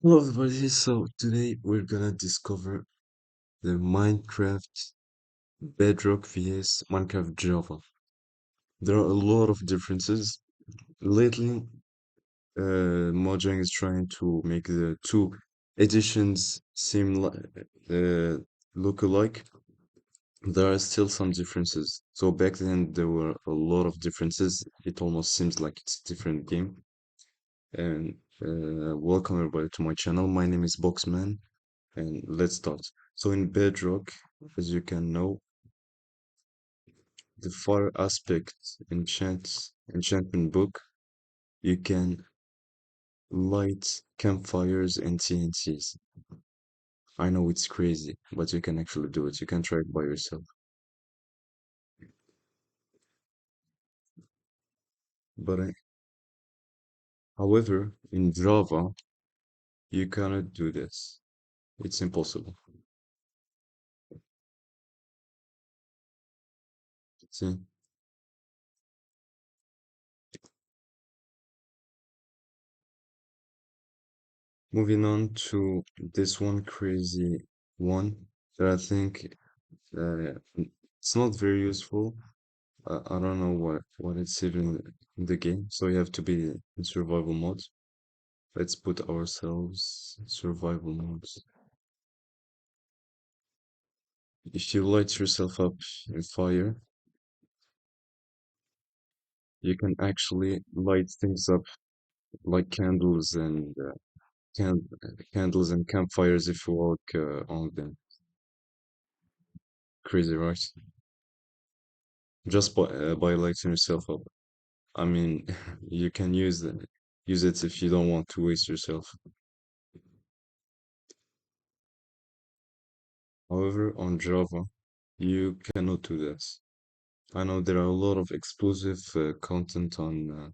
Hello everybody, so today we're gonna discover the Minecraft Bedrock vs Minecraft Java. There are a lot of differences. Lately, Mojang is trying to make the two editions seem like look alike. There are still some differences. So back then there were a lot of differences. It almost seems like it's a different game. And welcome everybody to my channel. My name is Boxman. And let's start. So in Bedrock, as you can know, the fire aspect enchantment book, you can light campfires and TNTs. I know it's crazy, but you can actually do it. You can try it by yourself. But however, in Java, you cannot do this. It's impossible. See, moving on to this one crazy one that I think it's not very useful. I don't know what it's even in the game. So you have to be in survival mode. Let's put ourselves in survival mode. If you light yourself up in fire, you can actually light things up like candles and candles and campfires if you walk on them. Crazy, right? Just by lighting yourself up. I mean, you can use it if you don't want to waste yourself. However, on Java, you cannot do this. I know there are a lot of explosive content on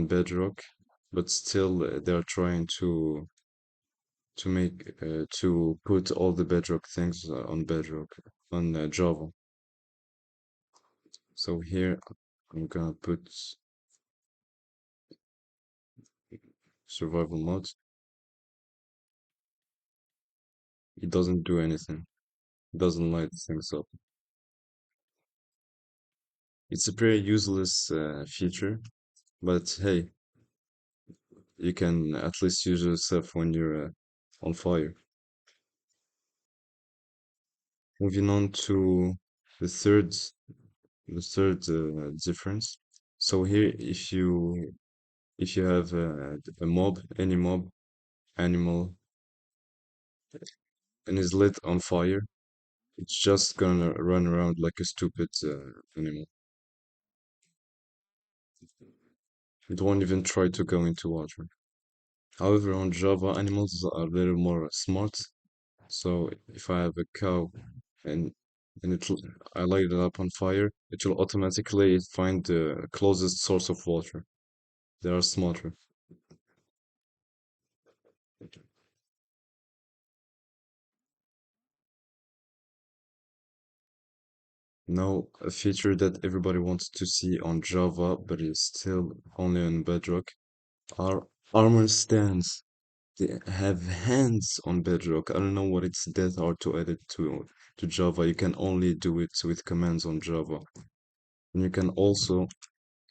Bedrock, but still they are trying to put all the Bedrock things on Bedrock on Java. So here I'm gonna put survival mode. It doesn't do anything. It doesn't light things up. It's a pretty useless feature, but hey, you can at least use yourself when you're on fire. Moving on to the third the third difference. So here, if you have a mob, any mob, animal, and is lit on fire, it's just gonna run around like a stupid animal. It won't even try to go into water. However, on Java, animals are a little more smart. So if I have a cow and I light it up on fire, it will automatically find the closest source of water. They are smarter. Now, a feature that everybody wants to see on Java, but is still only on Bedrock, are armor stands. They have hands on Bedrock. I don't know what it's that hard to edit to Java. You can only do it with commands on Java. And you can also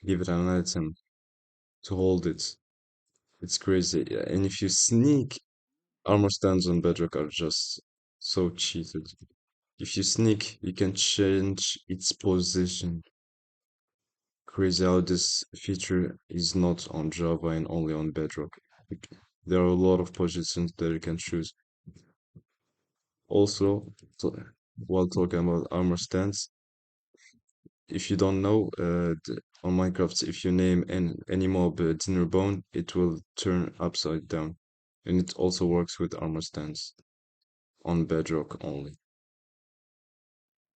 give it an item to hold it. It's crazy. Yeah, and if you sneak, armor stands on Bedrock are just so cheated. If you sneak, you can change its position. Crazy how this feature is not on Java and only on Bedrock. There are a lot of positions that you can choose. Also, while talking about armor stands, if you don't know, on Minecraft, if you name any mob Dinnerbone, it will turn upside down. And it also works with armor stands on Bedrock only.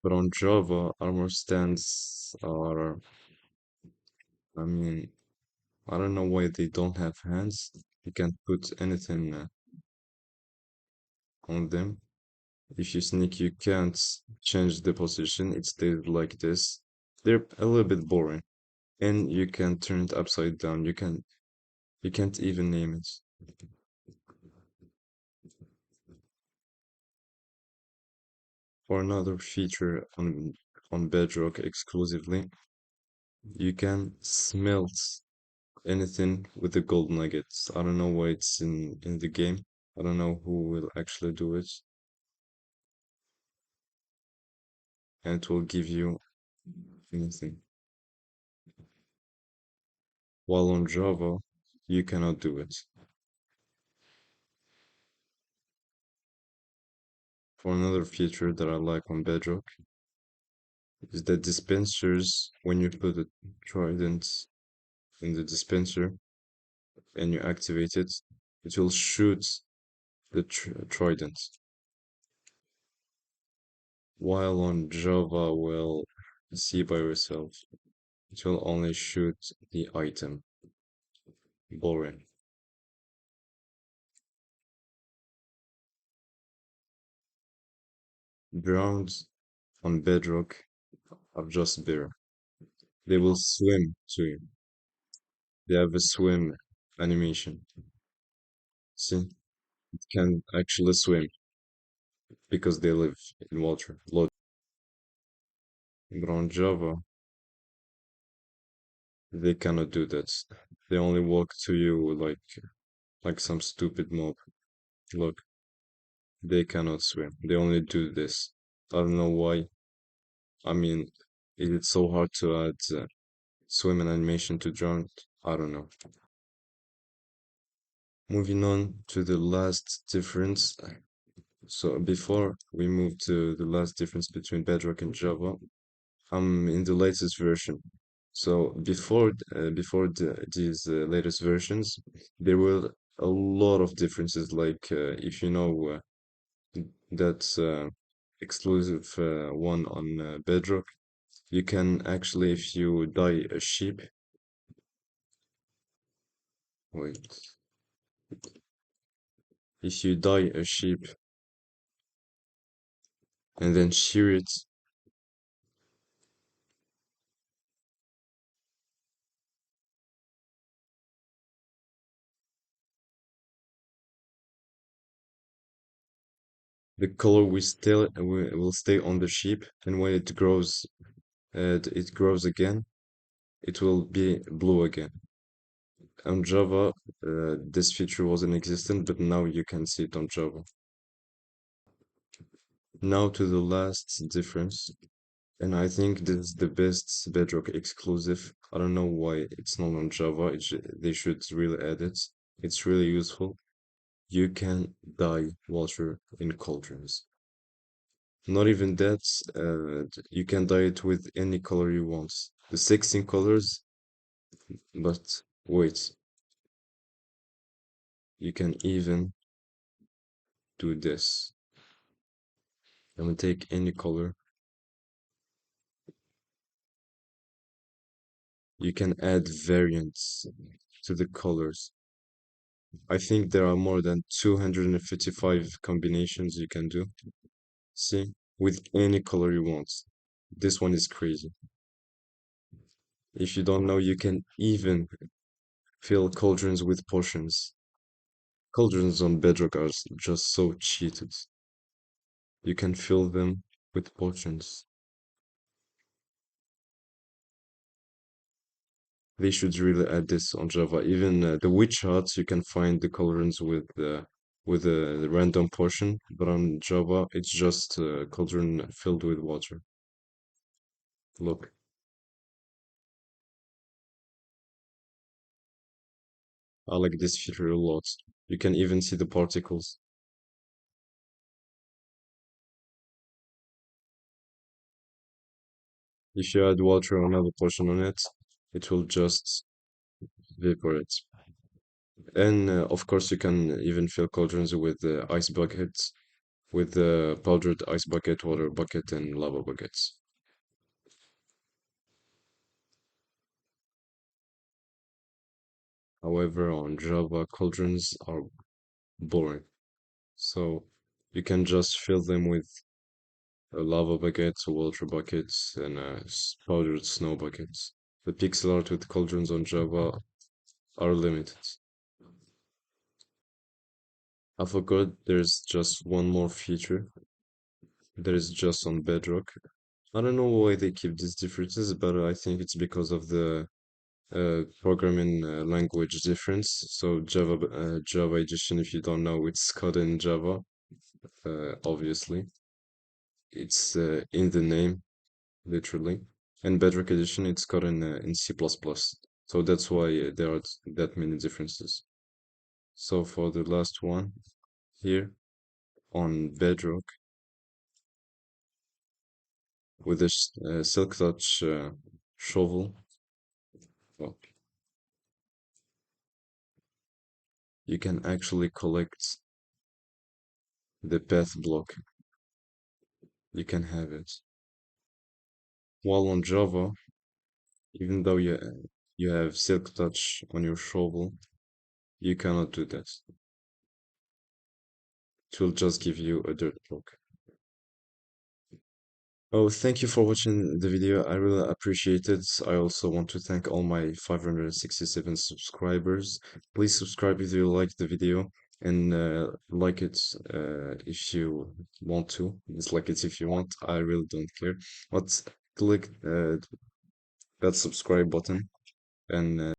But on Java, armor stands are, I mean, I don't know why they don't have hands. You can't put anything on them. If you sneak, you can't change the position. It stays like this. They're a little bit boring. And you can turn it upside down. You can't even name it. For another feature on Bedrock exclusively, you can smelt anything with the gold nuggets. I don't know why it's in the game. I don't know who will actually do it, and it will give you anything. While on Java, you cannot do it. For another feature that I like on Bedrock is that dispensers, when you put a trident in the dispenser and you activate it, it will shoot the trident. While on Java, well, see by yourself, it will only shoot the item. Boring. Browns on Bedrock are just better. They will swim to you. They have a swim animation. See, it can actually swim because they live in water. But on Java, they cannot do that. They only walk to you like some stupid mob. Look, they cannot swim. They only do this. I don't know why. I mean, is it so hard to add swim and animation to drown? I don't know. Moving on to the last difference. So before we move to the last difference between Bedrock and Java, I'm in the latest version. So before these latest versions, there were a lot of differences. Like if you know that exclusive one on Bedrock, you can actually, if you dye a sheep, wait, if you dye a sheep and then shear it, the color will stay on the sheep, and when it grows again, it will be blue again. On Java, this feature wasn't existent, but now you can see it on Java. Now to the last difference, and I think this is the best Bedrock exclusive. I don't know why it's not on Java. They should really add it. It's really useful. You can dye water in cauldrons. Not even that, you can dye it with any color you want. The 16 colors, but wait, you can even do this. I'm gonna take any color. You can add variants to the colors. I think there are more than 255 combinations you can do. See, with any color you want. This one is crazy. If you don't know, you can even fill cauldrons with potions. Cauldrons on Bedrock are just so cheated. You can fill them with potions. They should really add this on Java. Even the witch huts, you can find the cauldrons with a random potion, but on Java, it's just a cauldron filled with water. Look, I like this feature a lot. You can even see the particles. If you add water or another potion on it, it will just evaporate. And of course, you can even fill cauldrons with ice buckets, with powdered ice bucket, water bucket, and lava buckets. However, on Java, cauldrons are boring. So you can just fill them with lava buckets, water buckets, and powdered snow buckets. The pixel art with cauldrons on Java are limited. I forgot there's just one more feature that is just on Bedrock. I don't know why they keep these differences, but I think it's because of the programming language difference. So Java Edition, if you don't know, it's coded in Java. Obviously, it's in the name, literally. And Bedrock Edition, it's coded in C++. So that's why there are that many differences. So for the last one here on Bedrock with this Silk Touch shovel, well, you can actually collect the path block. You can have it. While on Java, even though you have Silk Touch on your shovel, you cannot do that. It will just give you a dirt block. Oh, thank you for watching the video. I really appreciate it. I also want to thank all my 567 subscribers. Please subscribe if you like the video and like it if you want to. Dislike it if you want. I really don't care. But click that subscribe button and